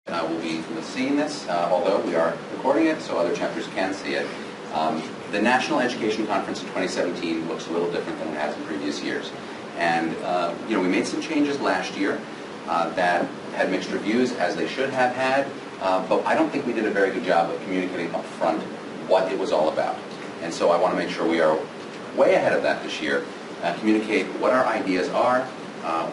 Will be seeing this, although we are recording it, so other chapters can see it. The National Education Conference in 2017 looks a little different than it has in previous years. And we made some changes last year that had mixed reviews, as they should have had, but I don't think we did a very good job of communicating up front what it was all about. And so I want to make sure we are way ahead of that this year, communicate what our ideas are,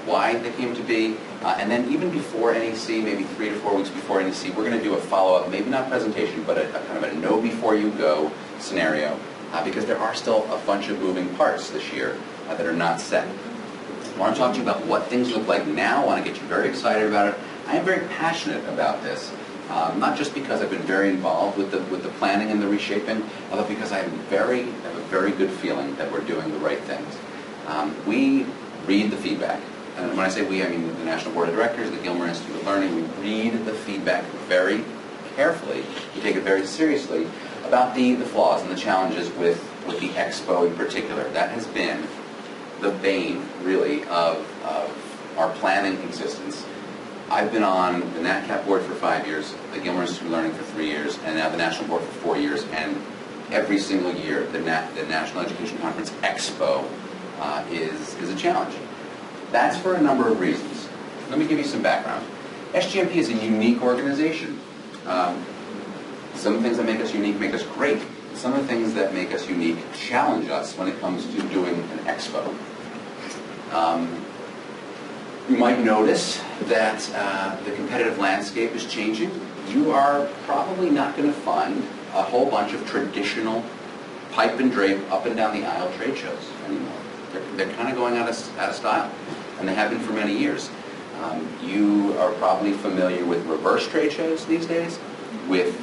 why they came to be, and then even before NEC, maybe 3 to 4 weeks before NEC, we're going to do a follow-up, maybe not presentation, but a kind of a know before you go scenario, because there are still a bunch of moving parts this year that are not set. I want to talk to you about what things look like now. I want to get you very excited about it. I am very passionate about this, not just because I've been very involved with the planning and the reshaping, but because I have a very good feeling that we're doing the right things. We read the feedback. And when I say we, I mean the National Board of Directors, the Gilmer Institute of Learning. We read the feedback very carefully. We take it very seriously about the flaws and the challenges with the Expo in particular. That has been the bane, really, of our planning existence. I've been on the NatCap board for 5 years, the Gilmer Institute of Learning for 3 years, and now the National Board for 4 years, and every single year the National Education Conference Expo is a challenge. That's for a number of reasons. Let me give you some background. SGMP is a unique organization. Some of the things that make us unique make us great. Some of the things that make us unique challenge us when it comes to doing an expo. You might notice that the competitive landscape is changing. You are probably not going to find a whole bunch of traditional pipe and drape up and down the aisle trade shows anymore. They're kind of going out of style, and they have been for many years. You are probably familiar with reverse trade shows these days, with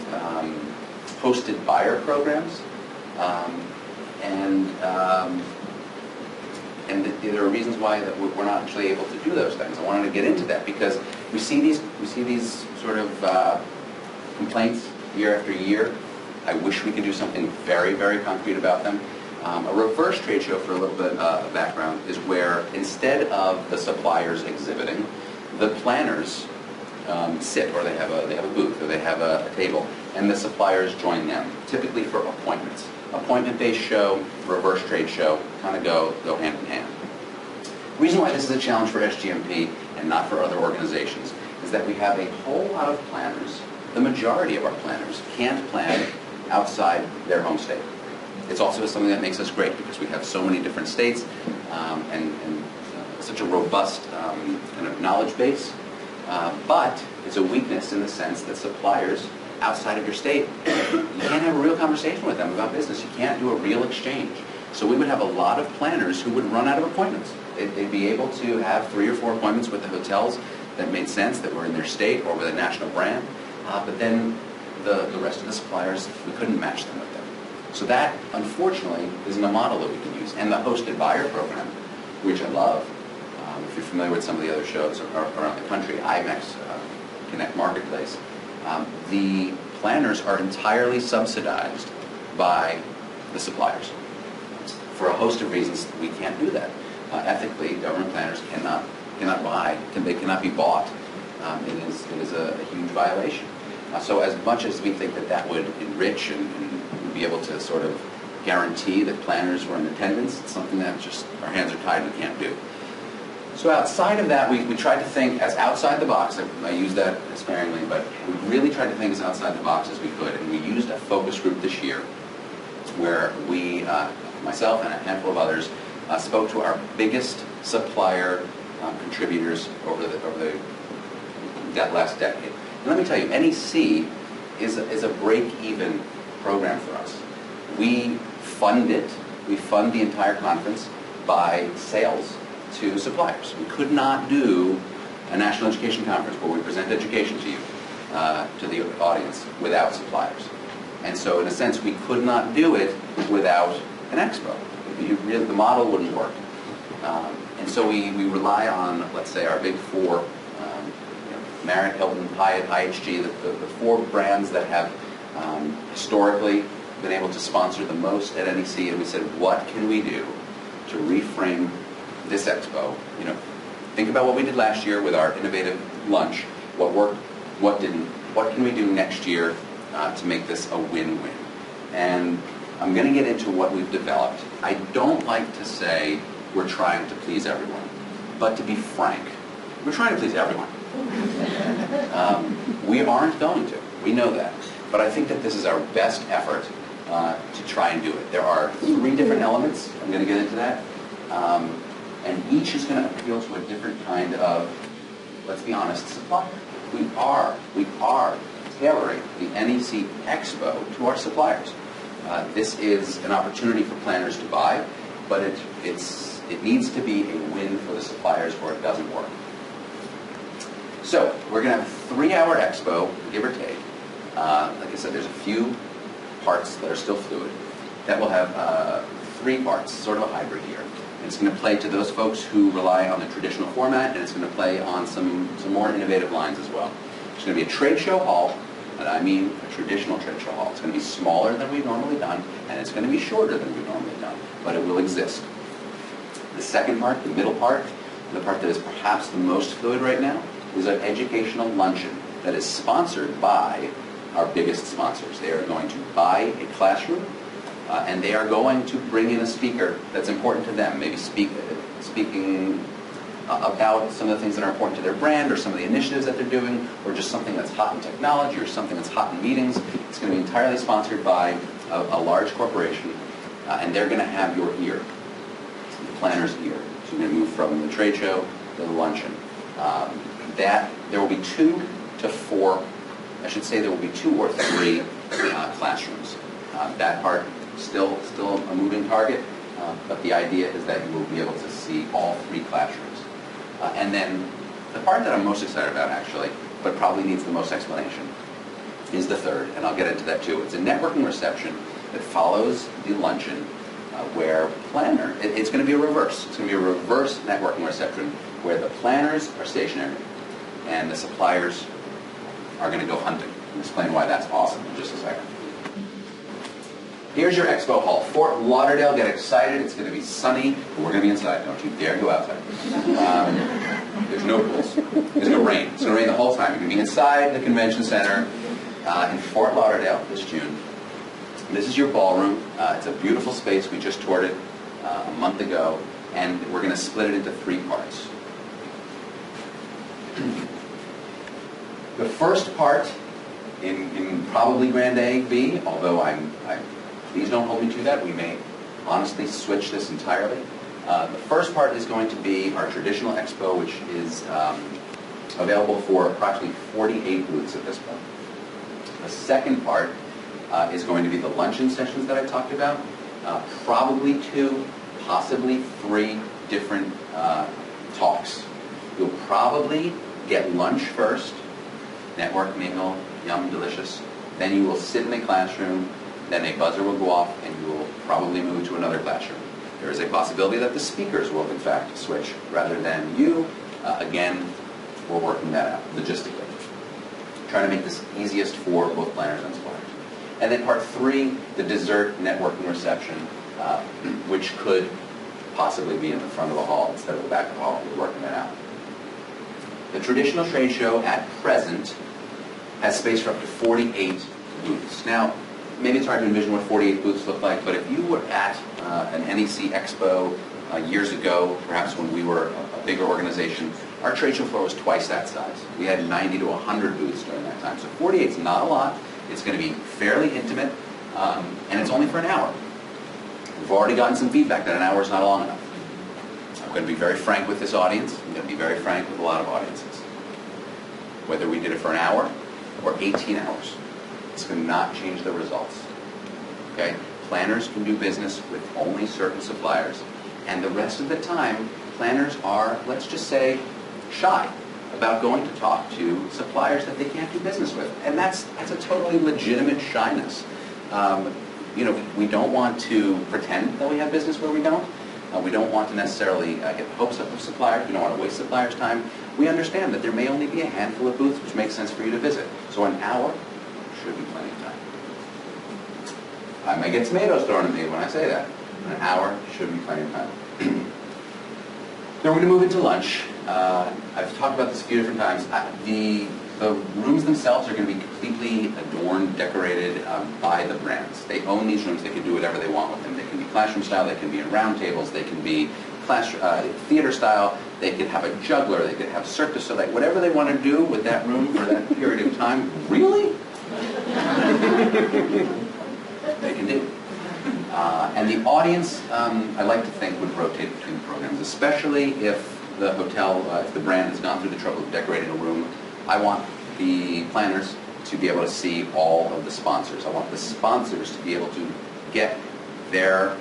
hosted buyer programs, and there are reasons why that we're not actually able to do those things. I wanted to get into that because we see these sort of complaints year after year. I wish we could do something very, very concrete about them. A reverse trade show, for a little bit of background, is where instead of the suppliers exhibiting, the planners sit, or they have a booth, or they have a table, and the suppliers join them, typically for appointments. Appointment-based show, reverse trade show, kind of go hand in hand. The reason why this is a challenge for SGMP and not for other organizations is that we have a whole lot of planners. The majority of our planners can't plan outside their home state. It's also something that makes us great because we have so many different states and such a robust kind of knowledge base. But it's a weakness in the sense that suppliers outside of your state, you can't have a real conversation with them about business. You can't do a real exchange. So we would have a lot of planners who would run out of appointments. They'd be able to have 3 or 4 appointments with the hotels that made sense, that were in their state or with a national brand. But then the rest of the suppliers, we couldn't match them with them. So that, unfortunately, isn't a model that we can use. And the hosted buyer program, which I love, if you're familiar with some of the other shows around the country, IMEX, Connect Marketplace, the planners are entirely subsidized by the suppliers. For a host of reasons, we can't do that. Ethically, government planners cannot buy, they cannot be bought. It is a huge violation. So as much as we think that would enrich and be able to sort of guarantee that planners were in attendance, it's something that just our hands are tied and we can't do. So outside of that, we tried to think as outside the box. I use that sparingly, but we really tried to think as outside the box as we could, and we used a focus group this year where we, myself and a handful of others, spoke to our biggest supplier contributors over that last decade. And let me tell you, NEC is a break-even program for us. We fund it. We fund the entire conference by sales to suppliers. We could not do a national education conference where we present education to you, to the audience, without suppliers. And so, in a sense, we could not do it without an expo. The model wouldn't work. And so we rely on, let's say, our big 4, Marriott, Hilton, Hyatt, IHG, the 4 brands that have historically been able to sponsor the most at NEC, and we said, what can we do to reframe this expo? Think about what we did last year with our innovative lunch, what worked what didn't, what can we do next year to make this a win-win? And I'm going to get into what we've developed. I don't like to say we're trying to please everyone, but to be frank, we're trying to please everyone. We aren't going to. We know that. But I think that this is our best effort to try and do it. There are 3 different elements. I'm going to get into that. And each is going to appeal to a different kind of, let's be honest, supplier. We are tailoring the NEC Expo to our suppliers. This is an opportunity for planners to buy, but it needs to be a win for the suppliers or it doesn't work. So we're going to have a 3-hour expo, give or take. Like I said, there's a few parts that are still fluid. That will have 3 parts, sort of a hybrid here. And it's going to play to those folks who rely on the traditional format, and it's going to play on some more innovative lines as well. It's going to be a trade show hall, and I mean a traditional trade show hall. It's going to be smaller than we've normally done, and it's going to be shorter than we've normally done, but it will exist. The second part, the middle part, the part that is perhaps the most fluid right now, is an educational luncheon that is sponsored by our biggest sponsors. They are going to buy a classroom, and they are going to bring in a speaker that's important to them, maybe speaking about some of the things that are important to their brand or some of the initiatives that they're doing, or just something that's hot in technology or something that's hot in meetings. It's going to be entirely sponsored by a large corporation, and they're going to have your ear, the planner's ear. So you're going to move from the trade show to the luncheon. There will be 2 to 4, I should say there will be 2 or 3 classrooms. That part still a moving target, but the idea is that you will be able to see all 3 classrooms. And then the part that I'm most excited about, actually, but probably needs the most explanation, is the third, and I'll get into that too. It's a networking reception that follows the luncheon, where it's going to be a reverse. It's going to be a reverse networking reception where the planners are stationary and the suppliers are going to go hunting. I'll explain why that's awesome in just a second. Here's your expo hall. Fort Lauderdale, get excited. It's going to be sunny. We're going to be inside. Don't you dare go outside. There's no pools. There's no rain. It's going to rain the whole time. You're going to be inside the convention center in Fort Lauderdale this June. This is your ballroom. It's a beautiful space. We just toured it a month ago, and we're going to split it into 3 parts. The first part, in probably Grand A, B, although please don't hold me to that. We may honestly switch this entirely. The first part is going to be our traditional expo, which is available for approximately 48 booths at this point. The second part is going to be the luncheon sessions that I talked about. Probably 2, possibly 3 different talks. You'll probably get lunch first, network, mingle, yum, delicious. Then you will sit in a classroom, then a buzzer will go off, and you will probably move to another classroom. There is a possibility that the speakers will, in fact, switch rather than you. Again, we're working that out logistically. Trying to make this easiest for both planners and suppliers. And then part 3, the dessert networking reception, which could possibly be in the front of the hall instead of the back of the hall. We're working that out. The traditional trade show at present has space for up to 48 booths. Now, maybe it's hard to envision what 48 booths look like, but if you were at an NEC Expo years ago, perhaps when we were a bigger organization, our trade show floor was twice that size. We had 90 to 100 booths during that time. So 48 is not a lot. It's going to be fairly intimate, and it's only for an hour. We've already gotten some feedback that an hour is not long enough. I'm going to be very frank with this audience. I'm going to be very frank with a lot of audiences. Whether we did it for an hour or 18 hours, it's going to not change the results. Okay? Planners can do business with only certain suppliers, and the rest of the time, planners are, let's just say, shy about going to talk to suppliers that they can't do business with. And that's a totally legitimate shyness. We don't want to pretend that we have business where we don't. We don't want to necessarily get the hopes up of suppliers. We don't want to waste suppliers' time. We understand that there may only be a handful of booths which makes sense for you to visit. So an hour should be plenty of time. I may get tomatoes thrown at me when I say that. An hour should be plenty of time. Then we're going to move into lunch. I've talked about this a few different times. The The rooms themselves are going to be completely adorned, decorated by the brands. They own these rooms. They can do whatever they want with them. They can be classroom style. They can be in round tables. They can be theater style. They could have a juggler. They could have circus. So whatever they want to do with that room for that period of time, really, they can do. And the audience, I like to think, would rotate between the programs, especially if the hotel, if the brand has gone through the trouble of decorating a room. I want the planners to be able to see all of the sponsors. I want the sponsors to be able to get their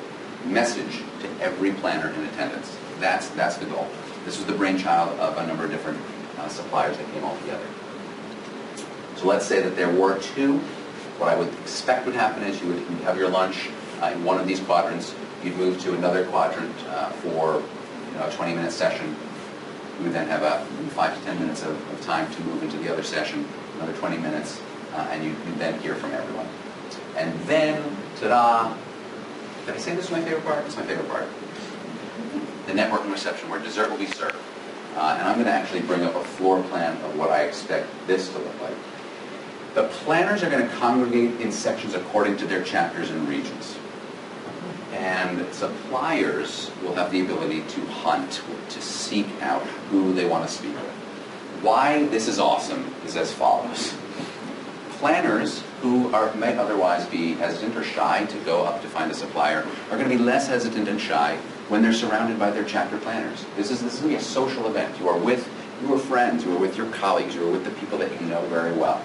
message to every planner in attendance. That's the goal. This was the brainchild of a number of different suppliers that came all together. So let's say that there were two. What I would expect would happen is you'd have your lunch in one of these quadrants. You'd move to another quadrant for a 20-minute session. You would then have 5 to 10 minutes of time to move into the other session, another 20 minutes, and you'd then hear from everyone. And then, ta-da! Did I say this is my favorite part? It's my favorite part. The networking reception, where dessert will be served. And I'm going to actually bring up a floor plan of what I expect this to look like. The planners are going to congregate in sections according to their chapters and regions. And suppliers will have the ability to hunt, to seek out who they want to speak with. Why this is awesome is as follows. Planners who may otherwise be hesitant or shy to go up to find a supplier are going to be less hesitant and shy when they're surrounded by their chapter planners. This is going to be a social event. You are with your friends, you are with your colleagues, you are with the people that you know very well.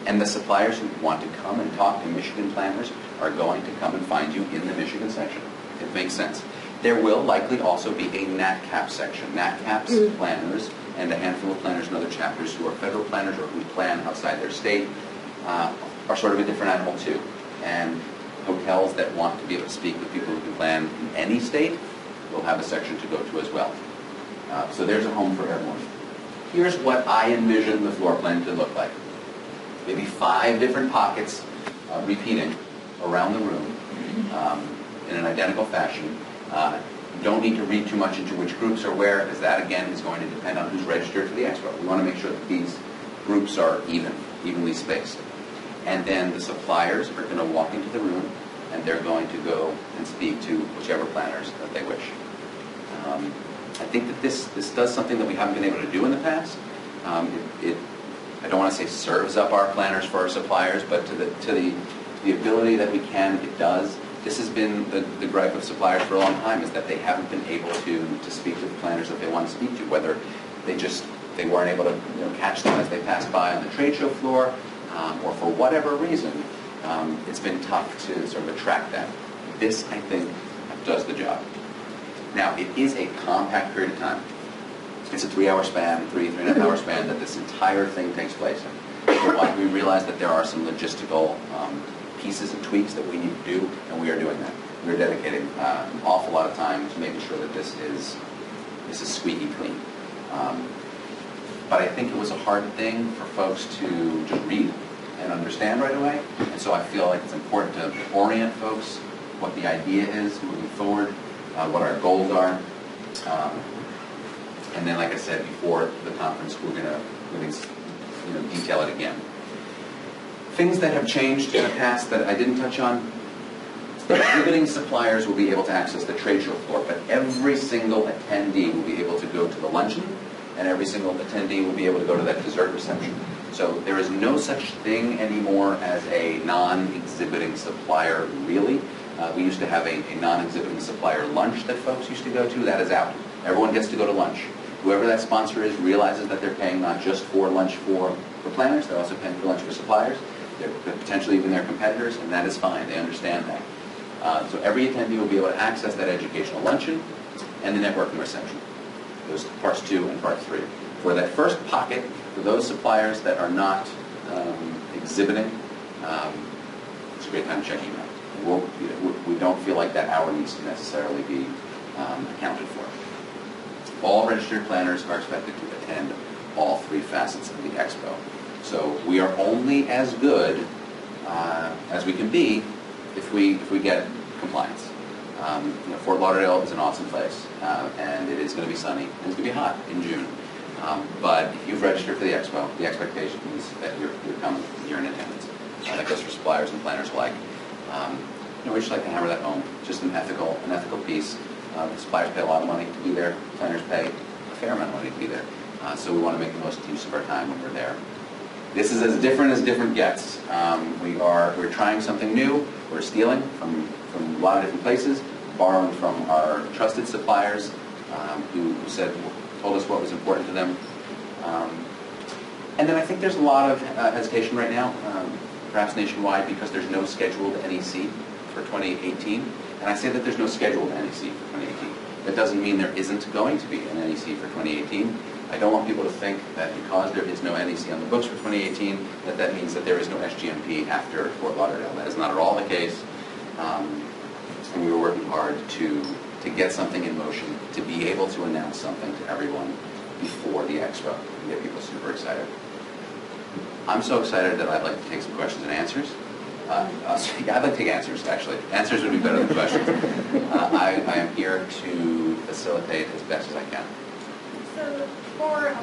And the suppliers who want to come and talk to Michigan planners are going to come and find you in the Michigan section. It makes sense. There will likely also be a NatCap section. NatCap's planners and a handful of planners in other chapters who are federal planners or who plan outside their state are sort of a different animal too. And hotels that want to be able to speak with people who can plan in any state will have a section to go to as well. So there's a home for everyone. Here's what I envision the floor plan to look like. Maybe 5 different pockets repeating around the room in an identical fashion. You don't need to read too much into which groups are where, because that, again, is going to depend on who's registered for the expo. We want to make sure that these groups are evenly spaced. And then the suppliers are going to walk into the room, and they're going to go and speak to whichever planners that they wish. I think that this does something that we haven't been able to do in the past. I don't want to say serves up our planners for our suppliers, but to the ability that we can, it does. This has been the gripe of suppliers for a long time, is that they haven't been able to speak to the planners that they want to speak to, whether they weren't able to catch them as they passed by on the trade show floor, or for whatever reason, it's been tough to sort of attract them. This, I think, does the job. Now, it is a compact period of time. It's a 3-hour span, 3.5-hour span that this entire thing takes place in. So we realize that there are some logistical pieces and tweaks that we need to do, and we are doing that. We're dedicating an awful lot of time to making sure that this is squeaky clean. But I think it was a hard thing for folks to just read and understand right away, and so I feel like it's important to orient folks what the idea is moving forward, what our goals are. And then, like I said before the conference, we're going to detail it again. Things that have changed in the past that I didn't touch on. Exhibiting suppliers will be able to access the trade show floor, but every single attendee will be able to go to the luncheon, and every single attendee will be able to go to that dessert reception. So there is no such thing anymore as a non-exhibiting supplier, really. We used to have a non-exhibiting supplier lunch that folks used to go to. That is out. Everyone gets to go to lunch. Whoever that sponsor is realizes that they're paying not just for lunch for planners, they're also paying for lunch for suppliers. They're potentially even their competitors, and that is fine. They understand that. So every attendee will be able to access that educational luncheon and the networking reception. Those parts 2 and part 3. For that first pocket, for those suppliers that are not exhibiting, it's a great time to check email. We don't feel like that hour needs to necessarily be accounted for. All registered planners are expected to attend all 3 facets of the expo. So we are only as good as we can be if we get compliance. Fort Lauderdale is an awesome place, and it is going to be sunny, and it's going to be hot in June. But if you've registered for the expo, the expectation is that you're coming, you're in attendance. That goes for suppliers and planners alike. We just like to hammer that home. Just an ethical piece. The suppliers pay a lot of money to be there. Planners pay a fair amount of money to be there. So we want to make the most use of our time when we're there. This is as different gets. We're trying something new. We're stealing from a lot of different places, borrowing from our trusted suppliers who told us what was important to them. And then I think there's a lot of hesitation right now, perhaps nationwide, because there's no scheduled NEC for 2018. And I say that there's no scheduled NEC for 2018. That doesn't mean there isn't going to be an NEC for 2018. I don't want people to think that because there is no NEC on the books for 2018, that means that there is no SGMP after Fort Lauderdale. That is not at all the case. And we were working hard to get something in motion, to be able to announce something to everyone before the expo and get people super excited. I'm so excited that I'd like to take some questions and answers. I'd like to take answers, actually. Answers would be better than questions. I am here to facilitate as best as I can. So for